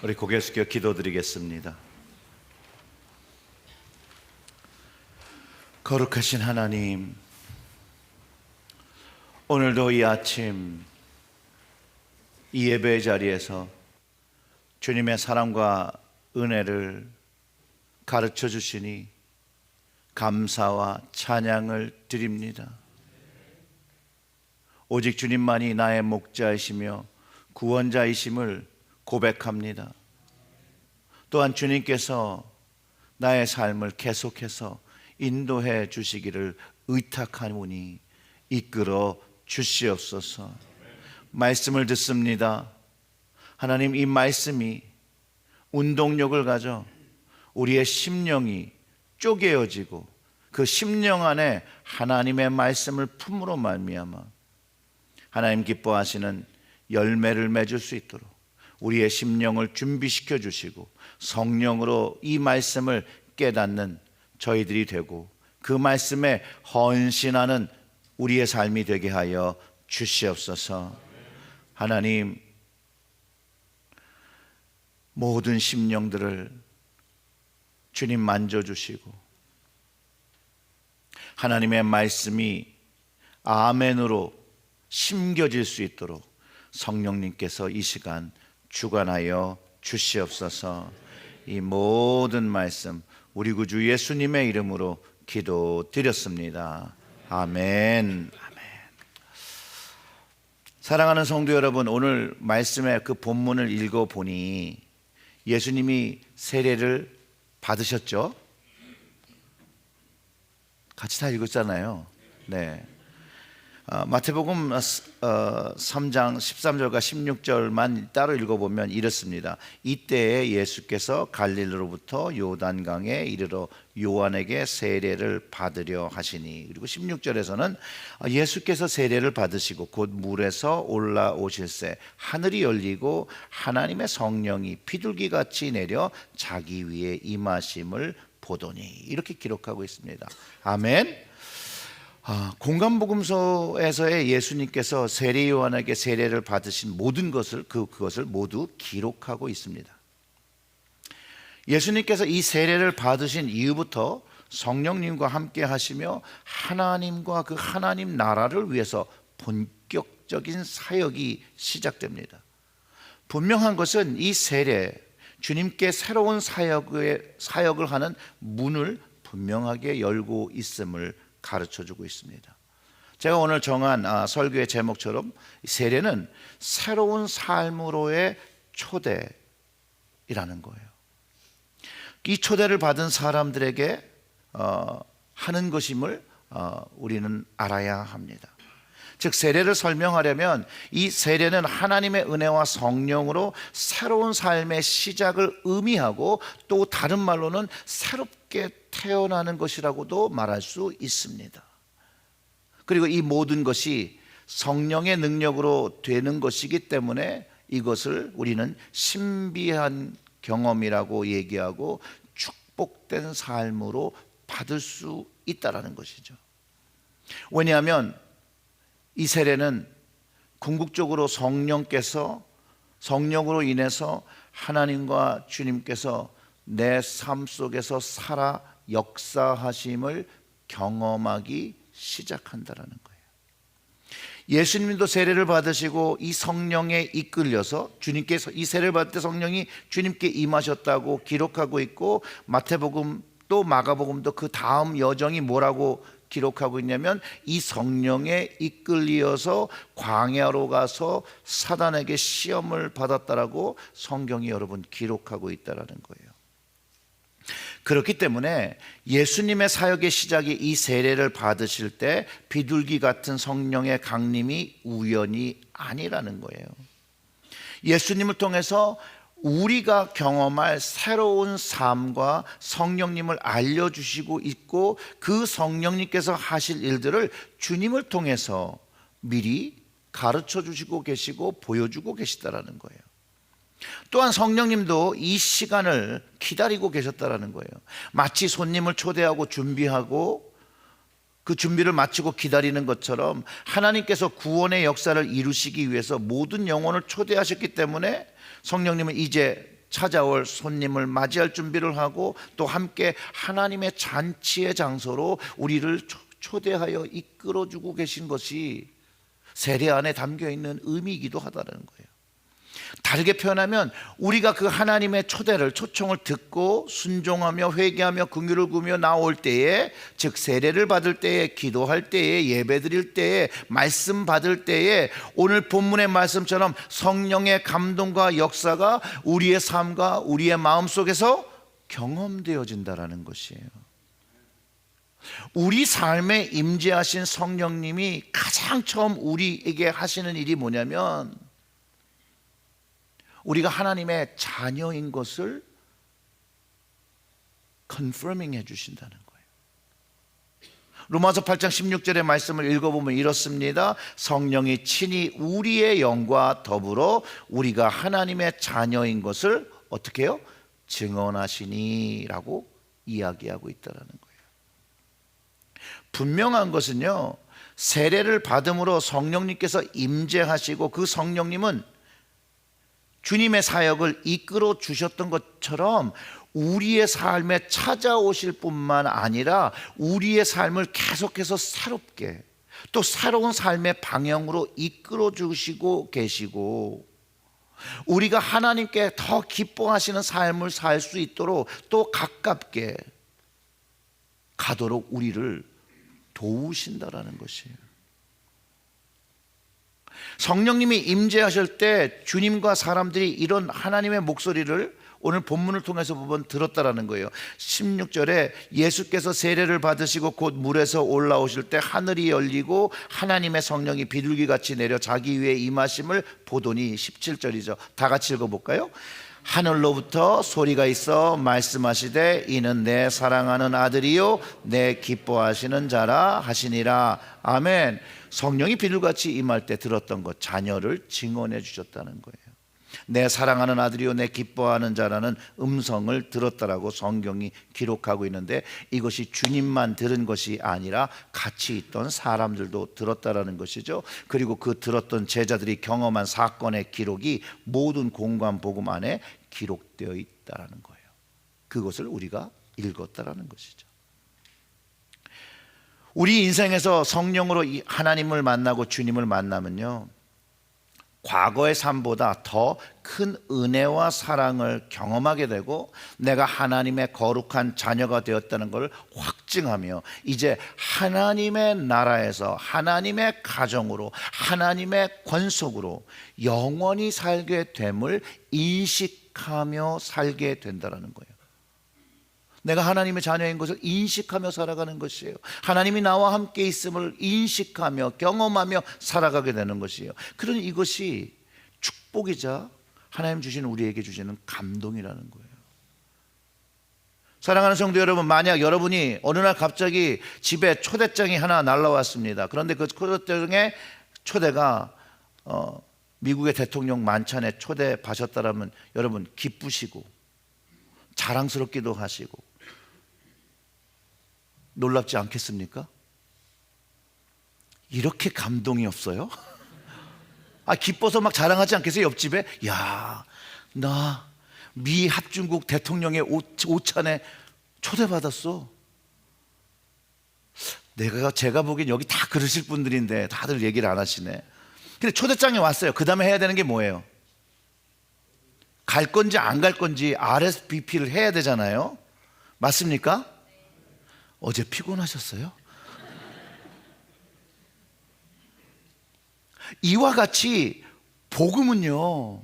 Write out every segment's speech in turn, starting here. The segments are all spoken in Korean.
우리 고개 숙여 기도드리겠습니다. 거룩하신 하나님, 오늘도 이 아침 이 예배의 자리에서 주님의 사랑과 은혜를 가르쳐 주시니 감사와 찬양을 드립니다. 오직 주님만이 나의 목자이시며 구원자이심을 고백합니다. 또한 주님께서 나의 삶을 계속해서 인도해 주시기를 의탁하오니 이끌어 주시옵소서. 말씀을 듣습니다. 하나님, 이 말씀이 운동력을 가져 우리의 심령이 쪼개어지고 그 심령 안에 하나님의 말씀을 품으로 말미암아 하나님 기뻐하시는 열매를 맺을 수 있도록 우리의 심령을 준비시켜 주시고 성령으로 이 말씀을 깨닫는 저희들이 되고 그 말씀에 헌신하는 우리의 삶이 되게 하여 주시옵소서. 하나님, 모든 심령들을 주님 만져주시고 하나님의 말씀이 아멘으로 심겨질 수 있도록 성령님께서 이 시간 주관하여 주시옵소서. 이 모든 말씀 우리 구주 예수님의 이름으로 기도드렸습니다. 아멘. 사랑하는 성도 여러분, 오늘 말씀의 그 본문을 읽어보니 예수님이 세례를 받으셨죠? 같이 다 읽었잖아요. 네. 마태복음 3장 13절과 16절만 따로 읽어보면 이렇습니다. 이때에 예수께서 갈릴리로부터 요단강에 이르러 요한에게 세례를 받으려 하시니, 그리고 16절에서는 예수께서 세례를 받으시고 곧 물에서 올라오실새 하늘이 열리고 하나님의 성령이 비둘기같이 내려 자기 위에 임하심을 보더니, 이렇게 기록하고 있습니다. 아멘. 공간복음서에서의 예수님께서 세례 요한에게 세례를 받으신 모든 것을 그것을 모두 기록하고 있습니다. 예수님께서 이 세례를 받으신 이후부터 성령님과 함께 하시며 하나님과 그 하나님 나라를 위해서 본격적인 사역이 시작됩니다. 분명한 것은 이 세례, 주님께 새로운 사역을 하는 문을 분명하게 열고 있음을 가르쳐주고 있습니다. 제가 오늘 정한 설교의 제목처럼 세례는 새로운 삶으로의 초대이라는 거예요. 이 초대를 받은 사람들에게 하는 것임을 우리는 알아야 합니다. 즉, 세례를 설명하려면 이 세례는 하나님의 은혜와 성령으로 새로운 삶의 시작을 의미하고, 또 다른 말로는 새롭게 태어나는 것이라고도 말할 수 있습니다. 그리고 이 모든 것이 성령의 능력으로 되는 것이기 때문에 이것을 우리는 신비한 경험이라고 얘기하고 축복된 삶으로 받을 수 있다는 것이죠. 왜냐하면 이 세례는 궁극적으로 성령으로 인해서 하나님과 주님께서 내 삶 속에서 살아 역사하심을 경험하기 시작한다는 거예요. 예수님도 세례를 받으시고 이 성령에 이끌려서 주님께서 이 세례를 받을 때 성령이 주님께 임하셨다고 기록하고 있고, 마태복음 또 마가복음도 그 다음 여정이 뭐라고 기록하고 있냐면 이 성령에 이끌려서 광야로 가서 사단에게 시험을 받았다라고 성경이 여러분 기록하고 있다라는 거예요. 그렇기 때문에 예수님의 사역의 시작이 이 세례를 받으실 때 비둘기 같은 성령의 강림이 우연이 아니라는 거예요. 예수님을 통해서 우리가 경험할 새로운 삶과 성령님을 알려주시고 있고, 그 성령님께서 하실 일들을 주님을 통해서 미리 가르쳐 주시고 계시고 보여주고 계시다라는 거예요. 또한 성령님도 이 시간을 기다리고 계셨다라는 거예요. 마치 손님을 초대하고 준비하고 그 준비를 마치고 기다리는 것처럼 하나님께서 구원의 역사를 이루시기 위해서 모든 영혼을 초대하셨기 때문에 성령님은 이제 찾아올 손님을 맞이할 준비를 하고 또 함께 하나님의 잔치의 장소로 우리를 초대하여 이끌어주고 계신 것이 세례 안에 담겨있는 의미이기도 하다는 거예요. 다르게 표현하면 우리가 그 하나님의 초대를, 초청을 듣고 순종하며 회개하며 긍휼을 구며 나올 때에, 즉 세례를 받을 때에, 기도할 때에, 예배드릴 때에, 말씀 받을 때에 오늘 본문의 말씀처럼 성령의 감동과 역사가 우리의 삶과 우리의 마음속에서 경험되어진다라는 것이에요. 우리 삶에 임재하신 성령님이 가장 처음 우리에게 하시는 일이 뭐냐면 우리가 하나님의 자녀인 것을 confirming 해주신다는 거예요. 로마서 8장 16절의 말씀을 읽어보면 이렇습니다. 성령이 친히 우리의 영과 더불어 우리가 하나님의 자녀인 것을 어떻게 해요? 증언하시니 라고 이야기하고 있다는 거예요. 분명한 것은요, 세례를 받음으로 성령님께서 임재하시고 그 성령님은 주님의 사역을 이끌어 주셨던 것처럼 우리의 삶에 찾아오실 뿐만 아니라 우리의 삶을 계속해서 새롭게 또 새로운 삶의 방향으로 이끌어 주시고 계시고 우리가 하나님께 더 기뻐하시는 삶을 살 수 있도록 또 가깝게 가도록 우리를 도우신다라는 것이에요. 성령님이 임재하실 때 주님과 사람들이 이런 하나님의 목소리를 오늘 본문을 통해서 보면 들었다라는 거예요. 16절에 예수께서 세례를 받으시고 곧 물에서 올라오실 때 하늘이 열리고 하나님의 성령이 비둘기같이 내려 자기 위에 임하심을 보더니 17절이죠. 다 같이 읽어볼까요? 하늘로부터 소리가 있어 말씀하시되 이는 내 사랑하는 아들이요 내 기뻐하시는 자라 하시니라. 아멘. 성령이 비둘기같이 임할 때 들었던 것, 자녀를 증언해 주셨다는 거예요. 내 사랑하는 아들이요 내 기뻐하는 자라는 음성을 들었다라고 성경이 기록하고 있는데 이것이 주님만 들은 것이 아니라 같이 있던 사람들도 들었다라는 것이죠. 그리고 그 들었던 제자들이 경험한 사건의 기록이 모든 공관 복음 안에 기록되어 있다라는 거예요. 그것을 우리가 읽었다라는 것이죠. 우리 인생에서 성령으로 하나님을 만나고 주님을 만나면요, 과거의 삶보다 더 큰 은혜와 사랑을 경험하게 되고 내가 하나님의 거룩한 자녀가 되었다는 걸 확증하며 이제 하나님의 나라에서 하나님의 가정으로 하나님의 권속으로 영원히 살게 됨을 인식하며 살게 된다는 거예요. 내가 하나님의 자녀인 것을 인식하며 살아가는 것이에요. 하나님이 나와 함께 있음을 인식하며 경험하며 살아가게 되는 것이에요. 그러니 이것이 축복이자 하나님 주시는 우리에게 주시는 감동이라는 거예요. 사랑하는 성도 여러분, 만약 여러분이 어느 날 갑자기 집에 초대장이 하나 날라왔습니다. 그런데 그 초대장의 초대가 미국의 대통령 만찬에 초대받으셨다면 여러분 기쁘시고 자랑스럽기도 하시고 놀랍지 않겠습니까? 이렇게 감동이 없어요? 기뻐서 막 자랑하지 않겠어요? 옆집에 야, 나 미 합중국 대통령의 오찬에 초대받았어. 제가 보기엔 여기 다 그러실 분들인데 다들 얘기를 안 하시네. 근데 초대장이 왔어요. 그 다음에 해야 되는 게 뭐예요? 갈 건지 안 갈 건지 RSVP를 해야 되잖아요. 맞습니까? 어제 피곤하셨어요? 이와 같이 복음은요,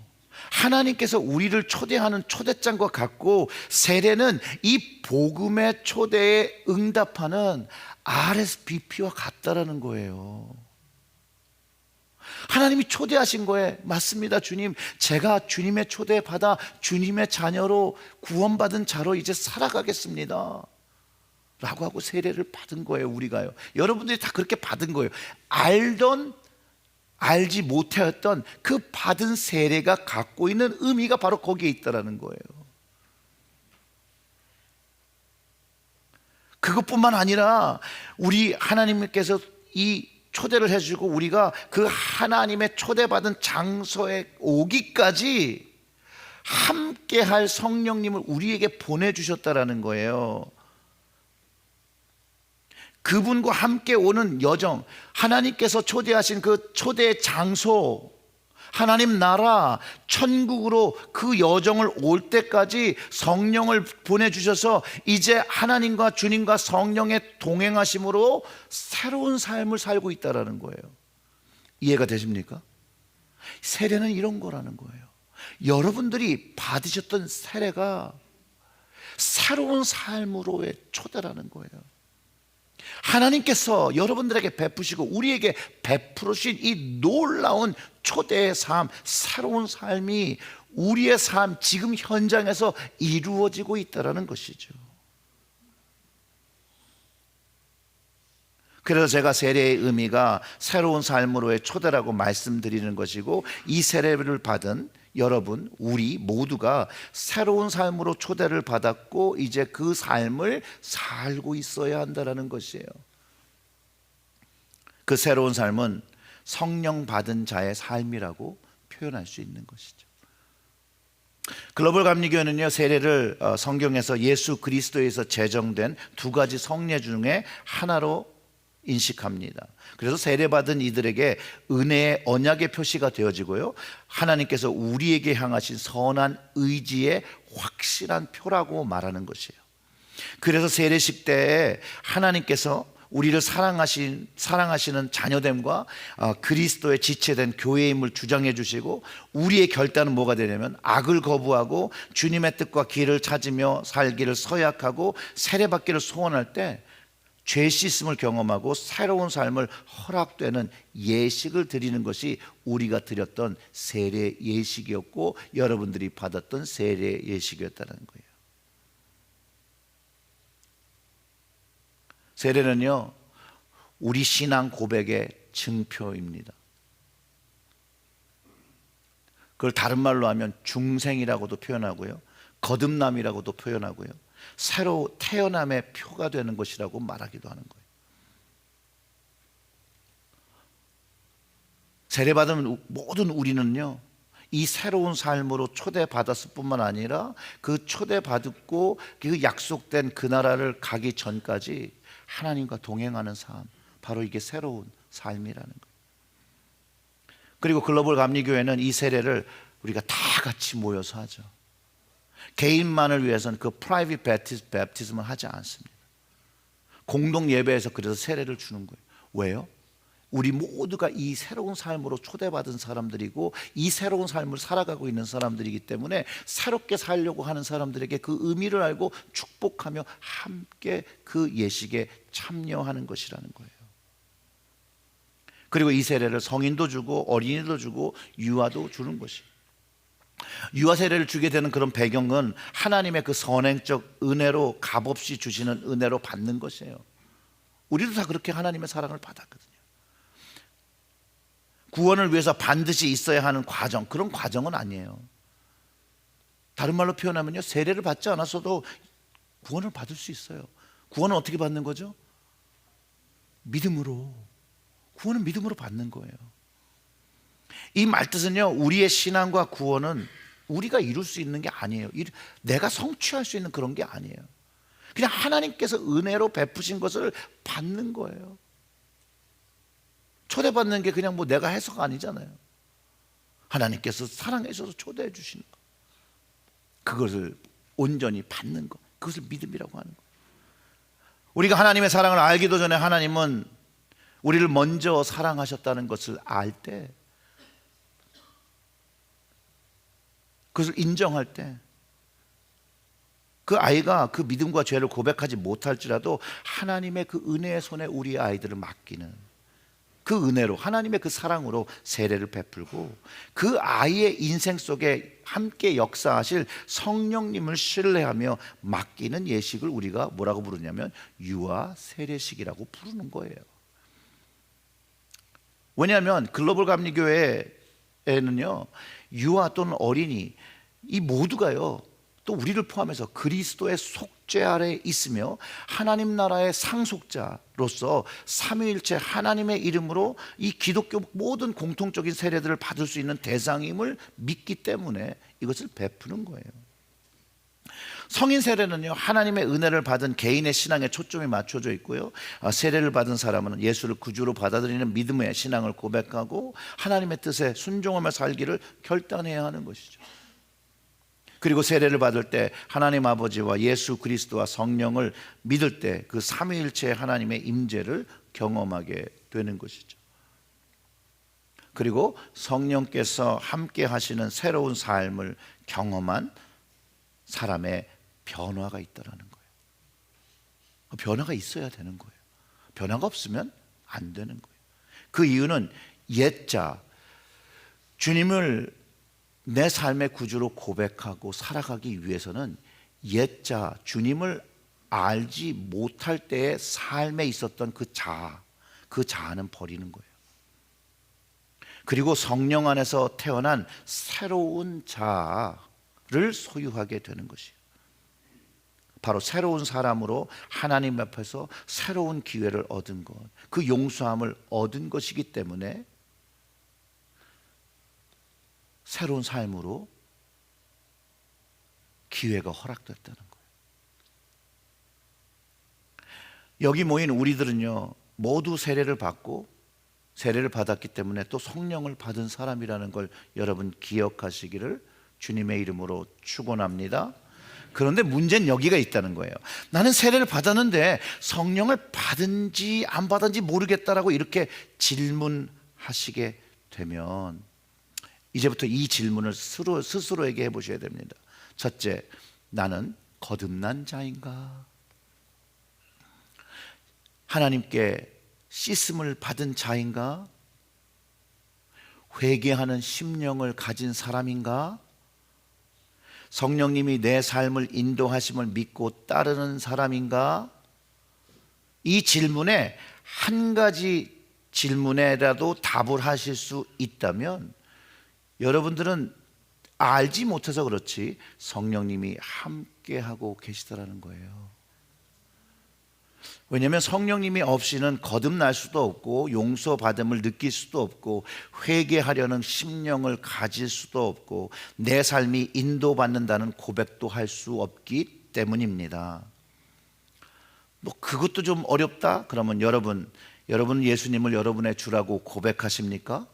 하나님께서 우리를 초대하는 초대장과 같고 세례는 이 복음의 초대에 응답하는 RSVP와 같다라는 거예요. 하나님이 초대하신 거에 맞습니다. 주님, 제가 주님의 초대 받아 주님의 자녀로 구원받은 자로 이제 살아가겠습니다 라고 하고 세례를 받은 거예요. 우리가요, 여러분들이 다 그렇게 받은 거예요. 알지 못하였던 그 받은 세례가 갖고 있는 의미가 바로 거기에 있다라는 거예요. 그것뿐만 아니라 우리 하나님께서 이 초대를 해주고 우리가 그 하나님의 초대받은 장소에 오기까지 함께할 성령님을 우리에게 보내주셨다라는 거예요. 그분과 함께 오는 여정, 하나님께서 초대하신 그 초대의 장소, 하나님 나라, 천국으로 그 여정을 올 때까지 성령을 보내주셔서 이제 하나님과 주님과 성령의 동행하심으로 새로운 삶을 살고 있다는 거예요. 이해가 되십니까? 세례는 이런 거라는 거예요. 여러분들이 받으셨던 세례가 새로운 삶으로의 초대라는 거예요. 하나님께서 여러분들에게 베푸시고 우리에게 베푸신 이 놀라운 초대의 삶, 새로운 삶이 우리의 삶, 지금 현장에서 이루어지고 있다는 것이죠. 그래서 제가 세례의 의미가 새로운 삶으로의 초대라고 말씀드리는 것이고, 이 세례를 받은 여러분, 우리 모두가 새로운 삶으로 초대를 받았고 이제 그 삶을 살고 있어야 한다는 것이에요. 그 새로운 삶은 성령 받은 자의 삶이라고 표현할 수 있는 것이죠. 글로벌 감리교회는요, 세례를 성경에서 예수 그리스도에서 제정된 두 가지 성례 중에 하나로 인식합니다. 그래서 세례받은 이들에게 은혜의 언약의 표시가 되어지고요, 하나님께서 우리에게 향하신 선한 의지의 확실한 표라고 말하는 것이에요. 그래서 세례식 때에 하나님께서 우리를 사랑하시는 자녀됨과 그리스도의 지체된 교회임을 주장해 주시고, 우리의 결단은 뭐가 되냐면 악을 거부하고 주님의 뜻과 길을 찾으며 살기를 서약하고 세례받기를 소원할 때 죄 씻음을 경험하고 새로운 삶을 허락되는 예식을 드리는 것이 우리가 드렸던 세례 예식이었고 여러분들이 받았던 세례 예식이었다는 거예요. 세례는요, 우리 신앙 고백의 증표입니다. 그걸 다른 말로 하면 중생이라고도 표현하고요, 거듭남이라고도 표현하고요, 새로 태어남의 표가 되는 것이라고 말하기도 하는 거예요. 세례받은 모든 우리는요, 이 새로운 삶으로 초대받았을 뿐만 아니라 그 초대받고 그 약속된 그 나라를 가기 전까지 하나님과 동행하는 삶, 바로 이게 새로운 삶이라는 거예요. 그리고 글로벌 감리교회는 이 세례를 우리가 다 같이 모여서 하죠. 개인만을 위해서는 그 프라이빗 베프티즘을 하지 않습니다. 공동 예배에서 그래서 세례를 주는 거예요. 왜요? 우리 모두가 이 새로운 삶으로 초대받은 사람들이고 이 새로운 삶을 살아가고 있는 사람들이기 때문에 새롭게 살려고 하는 사람들에게 그 의미를 알고 축복하며 함께 그 예식에 참여하는 것이라는 거예요. 그리고 이 세례를 성인도 주고 어린이도 주고 유아도 주는 것이에요. 유아 세례를 주게 되는 그런 배경은 하나님의 그 선행적 은혜로, 값없이 주시는 은혜로 받는 것이에요. 우리도 다 그렇게 하나님의 사랑을 받았거든요. 구원을 위해서 반드시 있어야 하는 과정, 그런 과정은 아니에요. 다른 말로 표현하면요, 세례를 받지 않았어도 구원을 받을 수 있어요. 구원은 어떻게 받는 거죠? 믿음으로. 구원은 믿음으로 받는 거예요. 이 말뜻은요, 우리의 신앙과 구원은 우리가 이룰 수 있는 게 아니에요. 내가 성취할 수 있는 그런 게 아니에요. 그냥 하나님께서 은혜로 베푸신 것을 받는 거예요. 초대받는 게 그냥 뭐 내가 해서가 아니잖아요. 하나님께서 사랑해 주셔서 초대해 주시는 거, 그것을 온전히 받는 것, 그것을 믿음이라고 하는 거예요. 우리가 하나님의 사랑을 알기도 전에 하나님은 우리를 먼저 사랑하셨다는 것을 알 때, 그것을 인정할 때, 그 아이가 그 믿음과 죄를 고백하지 못할지라도 하나님의 그 은혜의 손에 우리 아이들을 맡기는, 그 은혜로, 하나님의 그 사랑으로 세례를 베풀고 그 아이의 인생 속에 함께 역사하실 성령님을 신뢰하며 맡기는 예식을 우리가 뭐라고 부르냐면 유아 세례식이라고 부르는 거예요. 왜냐하면 글로벌 감리교회에는요, 유아 또는 어린이 이 모두가요 또 우리를 포함해서 그리스도의 속죄 아래에 있으며 하나님 나라의 상속자로서 삼위일체 하나님의 이름으로 이 기독교 모든 공통적인 세례들을 받을 수 있는 대상임을 믿기 때문에 이것을 베푸는 거예요. 성인 세례는요, 하나님의 은혜를 받은 개인의 신앙에 초점이 맞춰져 있고요, 세례를 받은 사람은 예수를 구주로 받아들이는 믿음의 신앙을 고백하고 하나님의 뜻에 순종하며 살기를 결단해야 하는 것이죠. 그리고 세례를 받을 때 하나님 아버지와 예수 그리스도와 성령을 믿을 때 그 삼위일체 하나님의 임재를 경험하게 되는 것이죠. 그리고 성령께서 함께 하시는 새로운 삶을 경험한 사람의 변화가 있다라는 거예요. 변화가 있어야 되는 거예요. 변화가 없으면 안 되는 거예요. 그 이유는 옛자, 주님을 내 삶의 구주로 고백하고 살아가기 위해서는 옛자, 주님을 알지 못할 때의 삶에 있었던 그 자아는 버리는 거예요. 그리고 성령 안에서 태어난 새로운 자아를 소유하게 되는 것이에요. 바로 새로운 사람으로 하나님 앞에서 새로운 기회를 얻은 것, 그 용서함을 얻은 것이기 때문에 새로운 삶으로 기회가 허락됐다는 거예요. 여기 모인 우리들은요, 모두 세례를 받고 세례를 받았기 때문에 또 성령을 받은 사람이라는 걸 여러분 기억하시기를 주님의 이름으로 축원합니다. 그런데 문제는 여기가 있다는 거예요. 나는 세례를 받았는데 성령을 받은지 안 받은지 모르겠다라고 이렇게 질문하시게 되면 이제부터 이 질문을 스스로에게 해보셔야 됩니다. 첫째, 나는 거듭난 자인가? 하나님께 씻음을 받은 자인가? 회개하는 심령을 가진 사람인가? 성령님이 내 삶을 인도하심을 믿고 따르는 사람인가? 이 질문에 한 가지 질문에라도 답을 하실 수 있다면 여러분들은 알지 못해서 그렇지 성령님이 함께하고 계시다라는 거예요. 왜냐하면 성령님이 없이는 거듭날 수도 없고 용서받음을 느낄 수도 없고 회개하려는 심령을 가질 수도 없고 내 삶이 인도받는다는 고백도 할 수 없기 때문입니다. 뭐 그것도 좀 어렵다? 그러면 여러분 예수님을 여러분의 주라고 고백하십니까?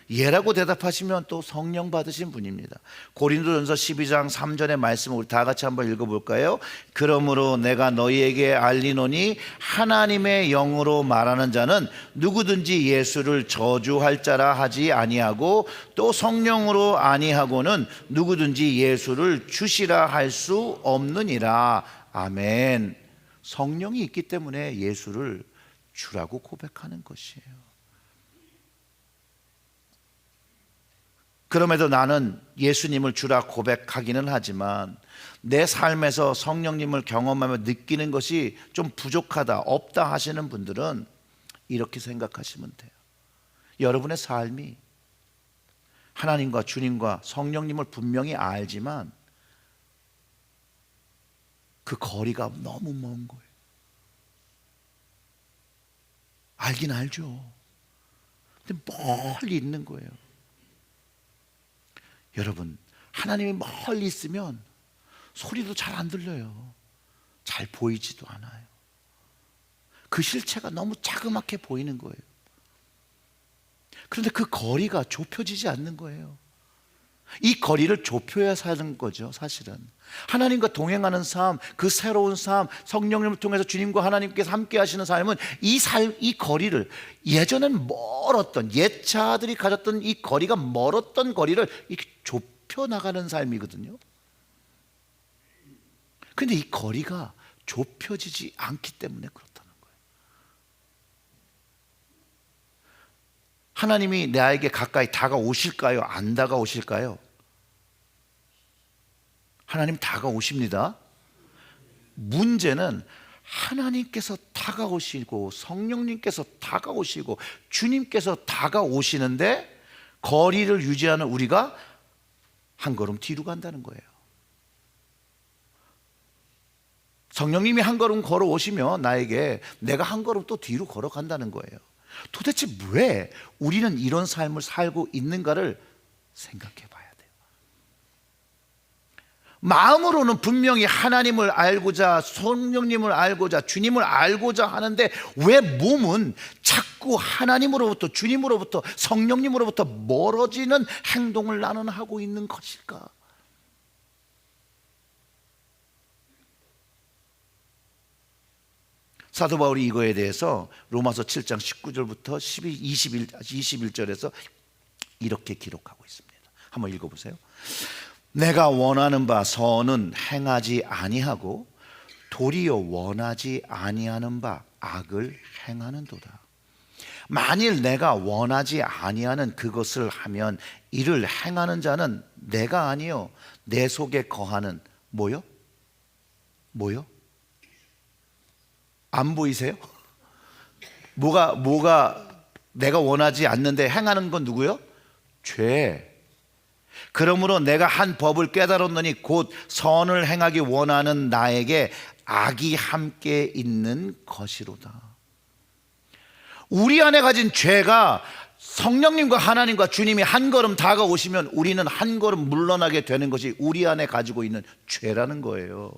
예라고 대답하시면 또 성령 받으신 분입니다. 고린도전서 12장 3절의 말씀을 우리 다 같이 한번 읽어볼까요? 그러므로 내가 너희에게 알리노니 하나님의 영으로 말하는 자는 누구든지 예수를 저주할 자라 하지 아니하고 또 성령으로 아니하고는 누구든지 예수를 주시라 할 수 없느니라. 아멘. 성령이 있기 때문에 예수를 주라고 고백하는 것이에요. 그럼에도 나는 예수님을 주라 고백하기는 하지만 내 삶에서 성령님을 경험하며 느끼는 것이 좀 부족하다, 없다 하시는 분들은 이렇게 생각하시면 돼요. 여러분의 삶이 하나님과 주님과 성령님을 분명히 알지만 그 거리가 너무 먼 거예요. 알긴 알죠. 근데 멀리 있는 거예요. 여러분, 하나님이 멀리 있으면 소리도 잘 안 들려요. 잘 보이지도 않아요. 그 실체가 너무 자그맣게 보이는 거예요. 그런데 그 거리가 좁혀지지 않는 거예요. 이 거리를 좁혀야 사는 거죠, 사실은. 하나님과 동행하는 삶, 그 새로운 삶, 성령님을 통해서 주님과 하나님께서 함께 하시는 삶은 이 거리를 예전엔 멀었던 옛자들이 가졌던 이 거리가 멀었던 거리를 이렇게 좁혀 나가는 삶이거든요. 그런데 이 거리가 좁혀지지 않기 때문에 그렇다는 거예요. 하나님이 나에게 가까이 다가오실까요? 안 다가오실까요? 하나님 다가오십니다. 문제는 하나님께서 다가오시고 성령님께서 다가오시고 주님께서 다가오시는데 거리를 유지하는 우리가 한 걸음 뒤로 간다는 거예요. 성령님이 한 걸음 걸어오시면 나에게 내가 한 걸음 또 뒤로 걸어간다는 거예요. 도대체 왜 우리는 이런 삶을 살고 있는가를 생각해 봐야 돼요. 마음으로는 분명히 하나님을 알고자, 성령님을 알고자, 주님을 알고자 하는데 왜 몸은 자꾸 하나님으로부터, 주님으로부터, 성령님으로부터 멀어지는 행동을 나는 하고 있는 것일까? 사도 바울이 이거에 대해서 로마서 7장 19절부터 21절에서 이렇게 기록하고 있습니다. 한번 읽어보세요. 내가 원하는 바 선은 행하지 아니하고 도리어 원하지 아니하는 바 악을 행하는도다. 만일 내가 원하지 아니하는 그것을 하면 이를 행하는 자는 내가 아니요 내 속에 거하는 뭐요? 안 보이세요? 뭐가 내가 원하지 않는데 행하는 건 누구요? 죄. 그러므로 내가 한 법을 깨달았노니 곧 선을 행하기 원하는 나에게 악이 함께 있는 것이로다. 우리 안에 가진 죄가 성령님과 하나님과 주님이 한 걸음 다가오시면 우리는 한 걸음 물러나게 되는 것이 우리 안에 가지고 있는 죄라는 거예요.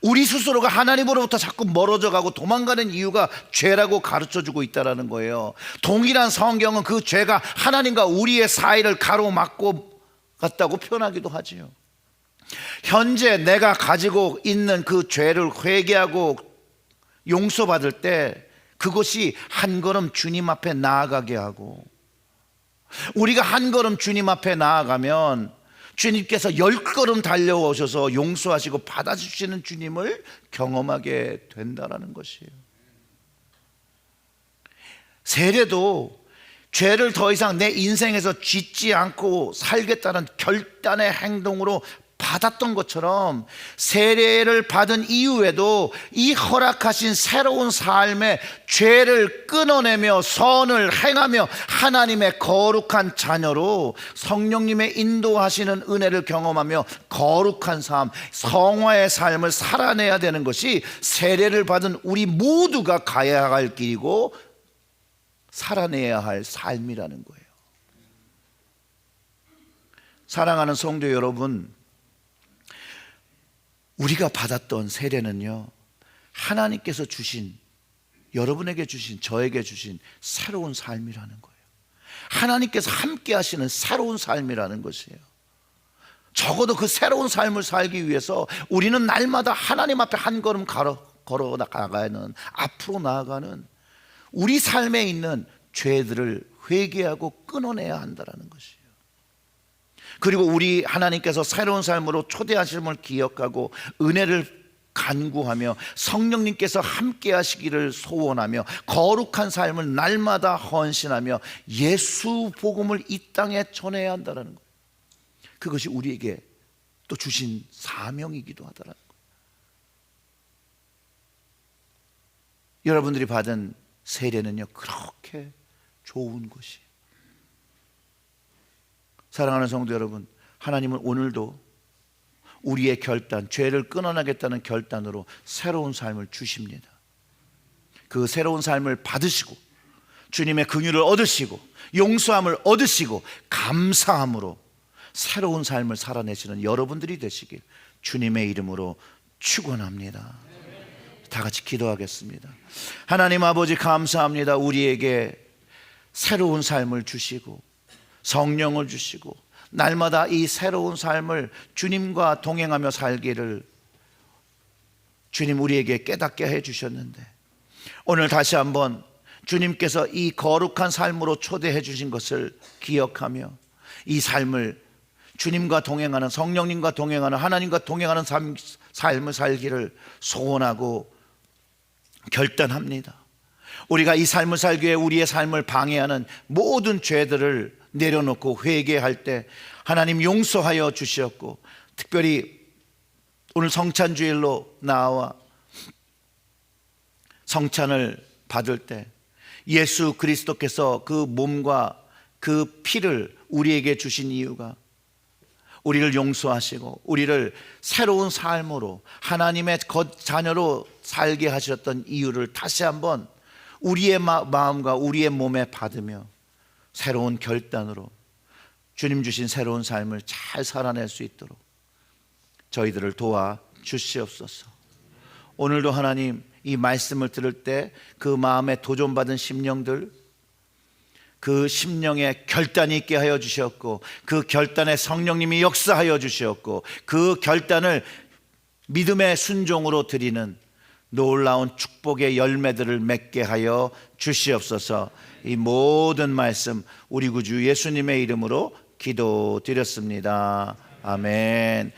우리 스스로가 하나님으로부터 자꾸 멀어져 가고 도망가는 이유가 죄라고 가르쳐주고 있다는 거예요. 동일한 성경은 그 죄가 하나님과 우리의 사이를 가로막고 갔다고 표현하기도 하지요. 현재 내가 가지고 있는 그 죄를 회개하고 용서받을 때 그것이 한 걸음 주님 앞에 나아가게 하고, 우리가 한 걸음 주님 앞에 나아가면 주님께서 10걸음 달려오셔서 용서하시고 받아주시는 주님을 경험하게 된다는 것이에요. 세례도 죄를 더 이상 내 인생에서 짓지 않고 살겠다는 결단의 행동으로 받았던 것처럼 세례를 받은 이후에도 이 허락하신 새로운 삶에 죄를 끊어내며 선을 행하며 하나님의 거룩한 자녀로 성령님의 인도하시는 은혜를 경험하며 거룩한 삶, 성화의 삶을 살아내야 되는 것이 세례를 받은 우리 모두가 가야 할 길이고 살아내야 할 삶이라는 거예요. 사랑하는 성도 여러분, 우리가 받았던 세례는요, 하나님께서 주신, 여러분에게 주신, 저에게 주신 새로운 삶이라는 거예요. 하나님께서 함께 하시는 새로운 삶이라는 것이에요. 적어도 그 새로운 삶을 살기 위해서 우리는 날마다 하나님 앞에 한 걸음 걸어 나가는, 앞으로 나아가는 우리 삶에 있는 죄들을 회개하고 끊어내야 한다는 것이에요. 그리고 우리 하나님께서 새로운 삶으로 초대하심을 기억하고 은혜를 간구하며 성령님께서 함께 하시기를 소원하며 거룩한 삶을 날마다 헌신하며 예수 복음을 이 땅에 전해야 한다는 거예요. 그것이 우리에게 또 주신 사명이기도 하더라는 거예요. 여러분들이 받은 세례는요, 그렇게 좋은 것이에요. 사랑하는 성도 여러분, 하나님은 오늘도 우리의 결단, 죄를 끊어나겠다는 결단으로 새로운 삶을 주십니다. 그 새로운 삶을 받으시고 주님의 긍휼을 얻으시고 용서함을 얻으시고 감사함으로 새로운 삶을 살아내시는 여러분들이 되시길 주님의 이름으로 축원합니다. 다 같이 기도하겠습니다. 하나님 아버지, 감사합니다. 우리에게 새로운 삶을 주시고 성령을 주시고 날마다 이 새로운 삶을 주님과 동행하며 살기를 주님 우리에게 깨닫게 해주셨는데, 오늘 다시 한번 주님께서 이 거룩한 삶으로 초대해 주신 것을 기억하며 이 삶을 주님과 동행하는, 성령님과 동행하는, 하나님과 동행하는 삶을 살기를 소원하고 결단합니다. 우리가 이 삶을 살기 위해 우리의 삶을 방해하는 모든 죄들을 내려놓고 회개할 때 하나님 용서하여 주셨고, 특별히 오늘 성찬주일로 나와 성찬을 받을 때 예수 그리스도께서 그 몸과 그 피를 우리에게 주신 이유가 우리를 용서하시고 우리를 새로운 삶으로 하나님의 자녀로 살게 하셨던 이유를 다시 한번 우리의 마음과 우리의 몸에 받으며 새로운 결단으로 주님 주신 새로운 삶을 잘 살아낼 수 있도록 저희들을 도와 주시옵소서. 오늘도 하나님 이 말씀을 들을 때 그 마음에 도전받은 심령들, 그 심령에 결단이 있게 하여 주셨고 그 결단에 성령님이 역사하여 주셨고 그 결단을 믿음의 순종으로 드리는 놀라운 축복의 열매들을 맺게 하여 주시옵소서. 이 모든 말씀 우리 구주 예수님의 이름으로 기도드렸습니다. 아멘.